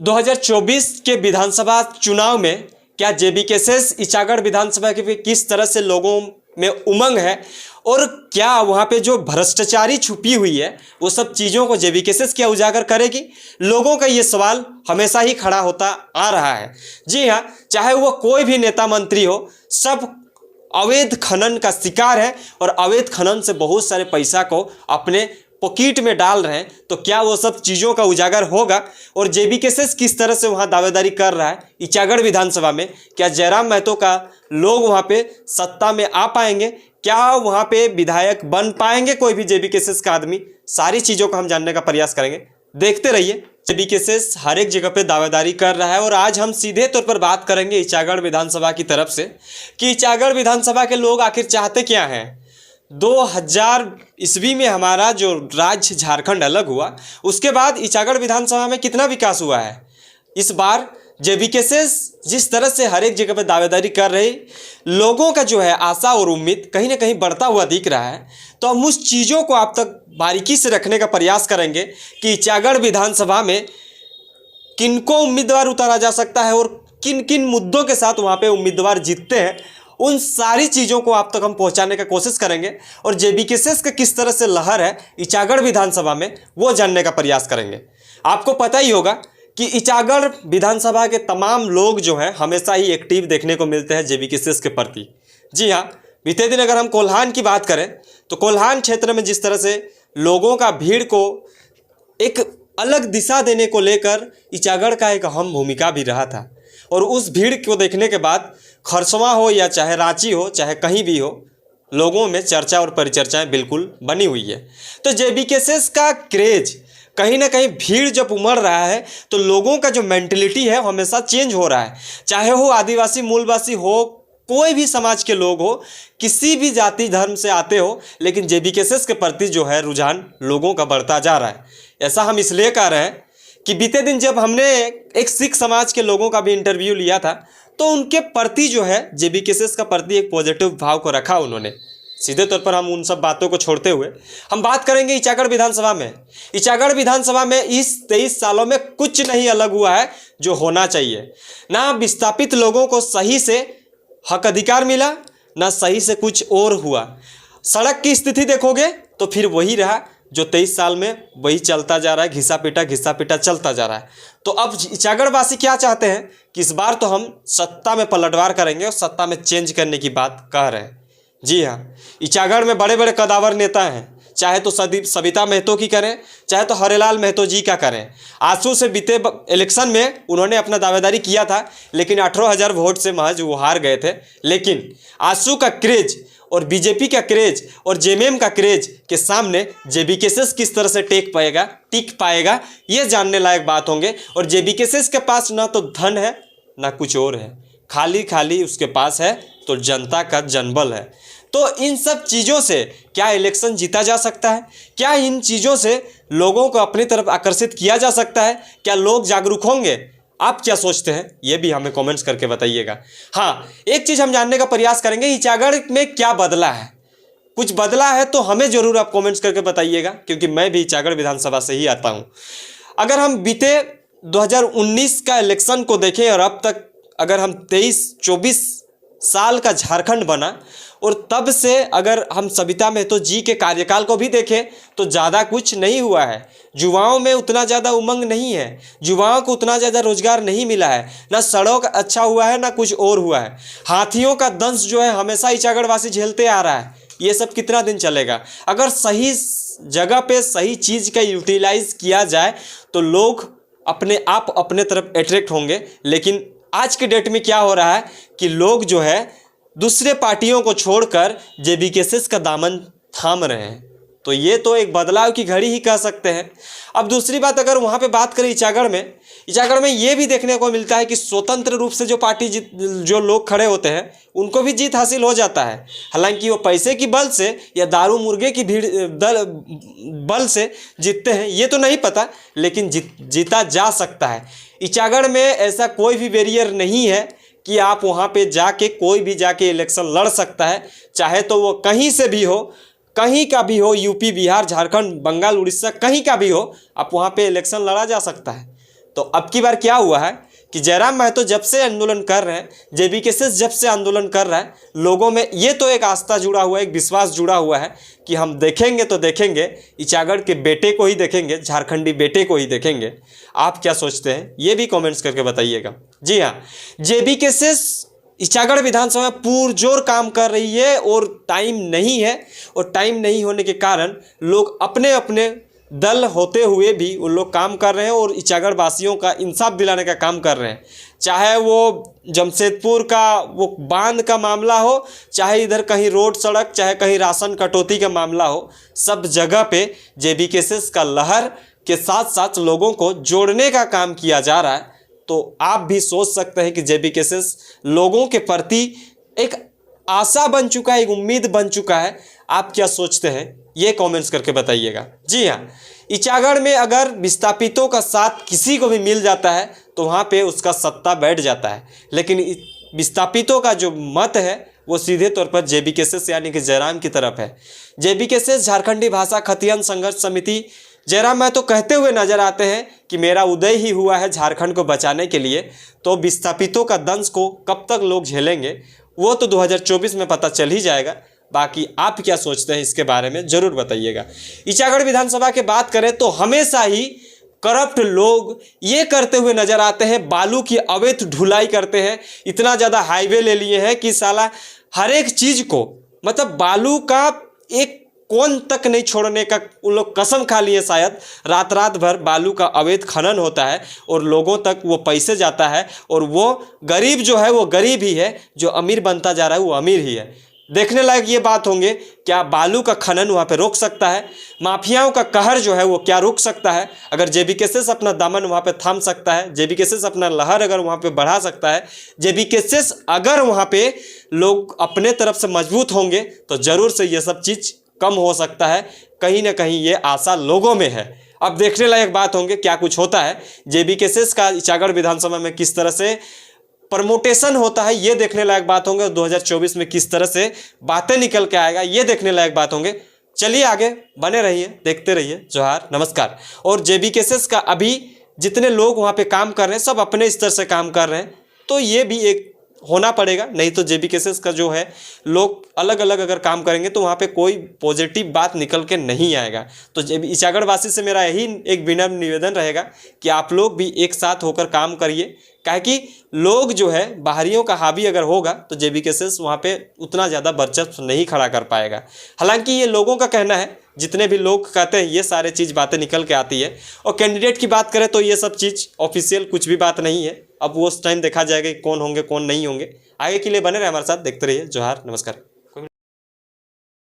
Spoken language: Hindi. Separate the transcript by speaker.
Speaker 1: 2024 के विधानसभा चुनाव में क्या जेबीकेएस ईचागढ़ विधानसभा के किस तरह से लोगों में उमंग है और क्या वहाँ पे जो भ्रष्टाचारी छुपी हुई है वो सब चीज़ों को जेबीकेएस क्या उजागर करेगी। लोगों का ये सवाल हमेशा ही खड़ा होता आ रहा है। जी हाँ, चाहे वो कोई भी नेता मंत्री हो, सब अवैध खनन का शिकार है और अवैध खनन से बहुत सारे पैसा को अपने पॉकेट में डाल रहे हैं। तो क्या वो सब चीज़ों का उजागर होगा और जेबीकेएस किस तरह से वहाँ दावेदारी कर रहा है ईचागढ़ विधानसभा में? क्या जयराम महतो का लोग वहाँ पे सत्ता में आ पाएंगे? क्या वहाँ पे विधायक बन पाएंगे कोई भी जेबीकेएस का आदमी? सारी चीज़ों को हम जानने का प्रयास करेंगे, देखते रहिए। जेबीकेएस हर एक जगह पे दावेदारी कर रहा है और आज हम सीधे तौर पर बात करेंगे ईचागढ़ विधानसभा की तरफ से कि ईचागढ़ विधानसभा के लोग आखिर चाहते क्या हैं। 2000 ईस्वी में हमारा जो राज्य झारखंड अलग हुआ, उसके बाद ईचागढ़ विधानसभा में कितना विकास हुआ है। इस बार जेबीकेएस जिस तरह से हर एक जगह पर दावेदारी कर रही, लोगों का जो है आशा और उम्मीद कहीं ना कहीं बढ़ता हुआ दिख रहा है। तो हम उस चीज़ों को आप तक बारीकी से रखने का प्रयास करेंगे कि ईचागढ़ विधानसभा में किनको उम्मीदवार उतारा जा सकता है और किन किन मुद्दों के साथ वहाँ पे उम्मीदवार जीतते हैं। उन सारी चीज़ों को आप तक हम पहुंचाने का कोशिश करेंगे और जेबीकेएस का किस तरह से लहर है ईचागढ़ विधानसभा में वो जानने का प्रयास करेंगे। आपको पता ही होगा कि ईचागढ़ विधानसभा के तमाम लोग जो हैं हमेशा ही एक्टिव देखने को मिलते हैं जेबीकेएस के प्रति। जी हाँ, बीते दिन अगर हम कोल्हान की बात करें तो कोल्हान क्षेत्र में जिस तरह से लोगों का भीड़ को एक अलग दिशा देने को लेकर ईचागढ़ का एक अहम भूमिका भी रहा था और उस भीड़ को देखने के बाद खरसवां हो या चाहे रांची हो, चाहे कहीं भी हो, लोगों में चर्चा और परिचर्चाएं बिल्कुल बनी हुई है। तो जेबीकेएस का क्रेज कहीं ना कहीं भीड़ जब उमड़ रहा है तो लोगों का जो मेंटलिटी है हमेशा चेंज हो रहा है। चाहे वो आदिवासी मूलवासी हो, कोई भी समाज के लोग हो, किसी भी जाति धर्म से आते हो, लेकिन जेबीकेएस के प्रति जो है रुझान लोगों का बढ़ता जा रहा है। ऐसा हम इसलिए कह रहे हैं कि बीते दिन जब हमने एक सिख समाज के लोगों का भी इंटरव्यू लिया था तो उनके प्रति जो है जेबीकेएस का प्रति एक पॉजिटिव भाव को रखा उन्होंने। सीधे तौर पर हम उन सब बातों को छोड़ते हुए हम बात करेंगे ईचागढ़ विधानसभा में। ईचागढ़ विधानसभा में इस 23 सालों में कुछ नहीं अलग हुआ है जो होना चाहिए। ना विस्थापित लोगों को सही से हक अधिकार मिला, ना सही से कुछ और हुआ। सड़क की स्थिति देखोगे तो फिर वही रहा जो 23 साल में वही चलता जा रहा है, घिसा पिटा चलता जा रहा है। तो अब ईचागढ़ वासी क्या चाहते हैं कि इस बार तो हम सत्ता में पलटवार करेंगे और सत्ता में चेंज करने की बात कह रहे हैं। जी हाँ, ईचागढ़ में बड़े बड़े कदावर नेता हैं, चाहे तो सविता महतो की करें, चाहे तो हरेलाल महतो जी का करें। आंसू से बीते इलेक्शन में उन्होंने अपना दावेदारी किया था, लेकिन 18,000 वोट से महज वो हार गए थे। लेकिन आंसू का क्रेज और बीजेपी का क्रेज और जेएमएम का क्रेज के सामने जेबीकेएस किस तरह से टिक पाएगा, ये जानने लायक बात होंगे। और जेबीकेएस के पास ना तो धन है ना कुछ और है, खाली उसके पास है तो जनता का जनबल है। तो इन सब चीज़ों से क्या इलेक्शन जीता जा सकता है? क्या इन चीज़ों से लोगों को अपनी तरफ आकर्षित किया जा सकता है? क्या लोग जागरूक होंगे? आप क्या सोचते हैं ये भी हमें कमेंट्स करके बताइएगा। हाँ, एक चीज़ हम जानने का प्रयास करेंगे, ईचागढ़ में क्या बदला है। कुछ बदला है तो हमें ज़रूर आप कमेंट्स करके बताइएगा, क्योंकि मैं भी ईचागढ़ विधानसभा से ही आता हूँ। अगर हम बीते 2019 का इलेक्शन को देखें और अब तक अगर हम 23-24 साल का झारखंड बना और तब से अगर हम सविता महतो जी के कार्यकाल को भी देखें तो ज़्यादा कुछ नहीं हुआ है। युवाओं में उतना ज़्यादा उमंग नहीं है, युवाओं को उतना ज़्यादा रोजगार नहीं मिला है, ना सड़क अच्छा हुआ है ना कुछ और हुआ है। हाथियों का दंश जो है हमेशा ईचागढ़ वासी झेलते आ रहा है। ये सब कितना दिन चलेगा? अगर सही जगह पे सही चीज़ का यूटिलाइज किया जाए तो लोग अपने आप अपने तरफ अट्रैक्ट होंगे। लेकिन आज के डेट में क्या हो रहा है कि लोग जो है दूसरे पार्टियों को छोड़कर जेबीकेएस का दामन थाम रहे हैं। तो ये तो एक बदलाव की घड़ी ही कह सकते हैं। अब दूसरी बात अगर वहाँ पे बात करें ईचागढ़ में ये भी देखने को मिलता है कि स्वतंत्र रूप से जो पार्टी जो लोग खड़े होते हैं उनको भी जीत हासिल हो जाता है। हालांकि वो पैसे की बल से या दारू मुर्गे की बल से जीतते हैं ये तो नहीं पता, लेकिन जीता जा सकता है। ईचागढ़ में ऐसा कोई भी बैरियर नहीं है कि आप वहाँ पे जाके कोई भी जाके इलेक्शन लड़ सकता है, चाहे तो वो कहीं से भी हो, कहीं का भी हो, यूपी बिहार झारखंड बंगाल उड़ीसा कहीं का भी हो, आप वहाँ पे इलेक्शन लड़ा जा सकता है। तो अब की बार क्या हुआ है कि जयराम महतो जब से आंदोलन कर रहे हैं, जेबीकेएसएस जब से आंदोलन कर रहा है, लोगों में ये तो एक आस्था जुड़ा हुआ है, एक विश्वास जुड़ा हुआ है कि हम देखेंगे तो देखेंगे, इचागढ़ के बेटे को ही देखेंगे, झारखंडी बेटे को ही देखेंगे। आप क्या सोचते हैं ये भी कमेंट्स करके बताइएगा। जी हाँ, जेबीकेएसएस इचागढ़ विधानसभा में पुरजोर काम कर रही है और टाइम नहीं है, और टाइम नहीं होने के कारण लोग अपने अपने दल होते हुए भी उन लोग काम कर रहे हैं और इचागढ़ वासियों का इंसाफ दिलाने का काम कर रहे हैं। चाहे वो जमशेदपुर का वो बांध का मामला हो, चाहे इधर कहीं रोड सड़क, चाहे कहीं राशन कटौती का मामला हो, सब जगह पे जेबीकेएसएस का लहर के साथ साथ लोगों को जोड़ने का काम किया जा रहा है। तो आप भी सोच सकते हैं कि जेबीकेएसएस लोगों के प्रति एक आशा बन चुका है, एक उम्मीद बन चुका है। आप क्या सोचते हैं ये कमेंट्स करके बताइएगा। जी हाँ, इचागढ़ में अगर विस्थापितों का साथ किसी को भी मिल जाता है तो वहाँ पे उसका सत्ता बैठ जाता है, लेकिन विस्थापितों का जो मत है वो सीधे तौर पर जेबीकेएसएस यानी कि जयराम की तरफ है। जेबीकेएसएस झारखंडी भाषा खतियन संघर्ष समिति जयराम महतो कहते हुए नजर आते हैं कि मेरा उदय ही हुआ है झारखंड को बचाने के लिए। तो विस्थापितों का दंश को कब तक लोग झेलेंगे वो तो 2024 में पता चल ही जाएगा। बाकी आप क्या सोचते हैं इसके बारे में ज़रूर बताइएगा। इचागढ़ विधानसभा की बात करें तो हमेशा ही करप्ट लोग ये करते हुए नजर आते हैं, बालू की अवैध ढुलाई करते हैं। इतना ज़्यादा हाईवे ले लिए हैं कि साला हर एक चीज़ को, मतलब बालू का एक कौन तक नहीं छोड़ने का उन लोग कसम खा लिए। शायद रात रात भर बालू का अवैध खनन होता है और लोगों तक वो पैसे जाता है, और वो गरीब जो है वो गरीब ही है, जो अमीर बनता जा रहा है वो अमीर ही है। देखने लायक ये बात होंगे, क्या बालू का खनन वहाँ पे रोक सकता है? माफियाओं का कहर जो है वो क्या रोक सकता है? अगर जेबीकेएसएस अपना दामन वहाँ पे थाम सकता है, जेबीकेएसएस अपना लहर अगर वहाँ पे बढ़ा सकता है, जेबीकेएसएस अगर वहाँ पे लोग अपने तरफ से मजबूत होंगे तो ज़रूर से ये सब चीज़ कम हो सकता है। कहीं ना कहीं ये आशा लोगों में है। अब देखने लायक बात होंगे क्या कुछ होता है। जेबीकेएसएस का इचागढ़ विधानसभा में किस तरह से प्रमोटेशन होता है ये देखने लायक बात होंगे। 2024 में किस तरह से बातें निकल के आएगा ये देखने लायक बात होंगे। चलिए आगे बने रहिए, देखते रहिए। जोहार, नमस्कार। और जेबीकेएसएस का अभी जितने लोग वहाँ पे काम कर रहे हैं सब अपने स्तर से काम कर रहे हैं, तो ये भी एक होना पड़ेगा। नहीं तो जेबीकेएसएस का जो है लोग अलग अलग अगर काम करेंगे तो वहाँ पे कोई पॉजिटिव बात निकल के नहीं आएगा। तो इचागढ़ वासी से मेरा यही एक विनम्र निवेदन रहेगा कि आप लोग भी एक साथ होकर काम करिए, काहे कि लोग जो है बाहरियों का हावी अगर होगा तो जेबीकेएसएस वहाँ पे उतना ज़्यादा वर्चस्व नहीं खड़ा कर पाएगा। हालांकि ये लोगों का कहना है, जितने भी लोग कहते हैं ये सारे चीज़ बातें निकल के आती है। और कैंडिडेट की बात करें तो ये सब चीज़ ऑफिशियल कुछ भी बात नहीं है। अब वो उस टाइम देखा जाएगा कि कौन होंगे कौन नहीं होंगे। आगे के लिए बने रहे हमारे साथ, देखते रहिए। जोहार, नमस्कार।